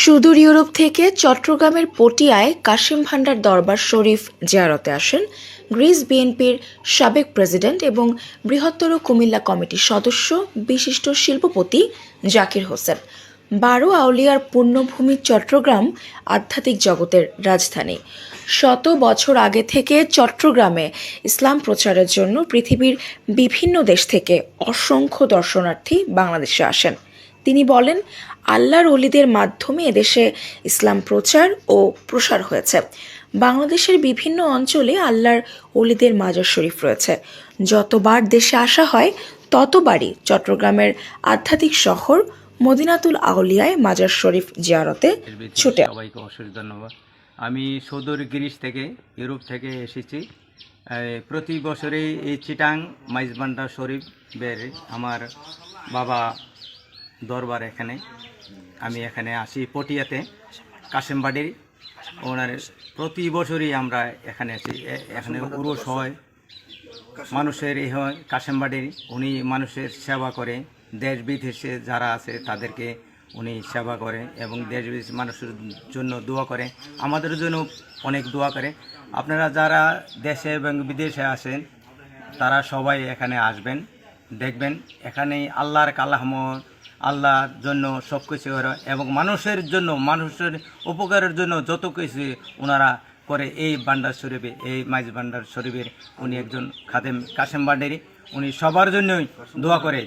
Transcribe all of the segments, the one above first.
সুদূর ইউরোপ থেকে চট্টগ্রামের পটিয়ায় কাশিম ভান্ডার দরবার শরীফ জিয়ারতে আসেন গ্রিস বিএনপির সাবেক প্রেসিডেন্ট এবং বৃহত্তর কুমিল্লা কমিটির সদস্য বিশিষ্ট শিল্পপতি জাকির হোসেন। ১২ আউলিয়ার পুণ্যভূমি চট্টগ্রাম আধ্যাত্মিক জগতের রাজধানী। শত বছর আগে থেকে চট্টগ্রামে ইসলাম প্রচারের জন্য পৃথিবীর বিভিন্ন দেশ থেকে অসংখ্য দর্শনার্থী বাংলাদেশে আসেন। তিনি বলেন, আল্লাহর অলিদের মাধ্যমে এদেশে ইসলাম প্রচার ও প্রসার হয়েছে। বাংলাদেশের বিভিন্ন অঞ্চলে আল্লাহর অলিদের মাজার শরীফ রয়েছে। যতবার দেশে আসা হয় ততবারই চট্টগ্রামের আধ্যাত্মিক শহর মদিনাতুল আউলিয়ায় মাজার শরীফ জিয়ারতে ছুটে। সবাইকে অশেষ ধন্যবাদ। আমি সুদূর গ্রিস থেকে ইউরোপ থেকে এসেছি। প্রতি বছরেই এই চিটাং মাইজবান্ডার শরীফের আমার বাবা দরবার এখানে, আমি এখানে আসি পটিয়াতে কাশেমবাড়ির ওনার। প্রতি বছরই আমরা এখানে আসি। এখানে উরুস হয়, মানুষের এ হয় কাশেমবাড়ির। উনি মানুষের সেবা করে, দেশ বিদেশে যারা আছে তাদেরকে উনি সেবা করে এবং দেশ বিদেশ মানুষের জন্য দোয়া করে, আমাদের জন্য অনেক দোয়া করে। আপনারা যারা দেশে এবং বিদেশে আসেন তারা সবাই এখানে আসবেন, দেখবেন এখানে আল্লাহর কালামত, আল্লাহর জন্য সব কিছু করে এবং মানুষের জন্য, মানুষের উপকারের জন্য যত কিছু ওনারা করে। এই ভান্ডার শরীফে, এই মাইজ ভান্ডার শরীফের উনি একজন খাদেম কাশেম ভান্ডারি। উনি সবার জন্যই দোয়া করে।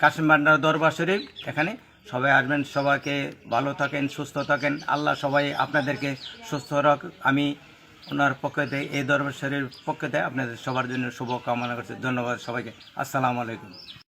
কাশেম ভান্ডার দরবার শরীফ এখানে সবাই আসবেন। সবাইকে ভালো থাকেন, সুস্থ থাকেন, আল্লাহ সবাই আপনাদেরকে সুস্থ রাখ। আমি ওনার পক্ষে থেকে, এই দরবার শরীফের পক্ষে থেকে আপনাদের সবার জন্য শুভ কামনা করছি। ধন্যবাদ সবাইকে। আসসালামু আলাইকুম।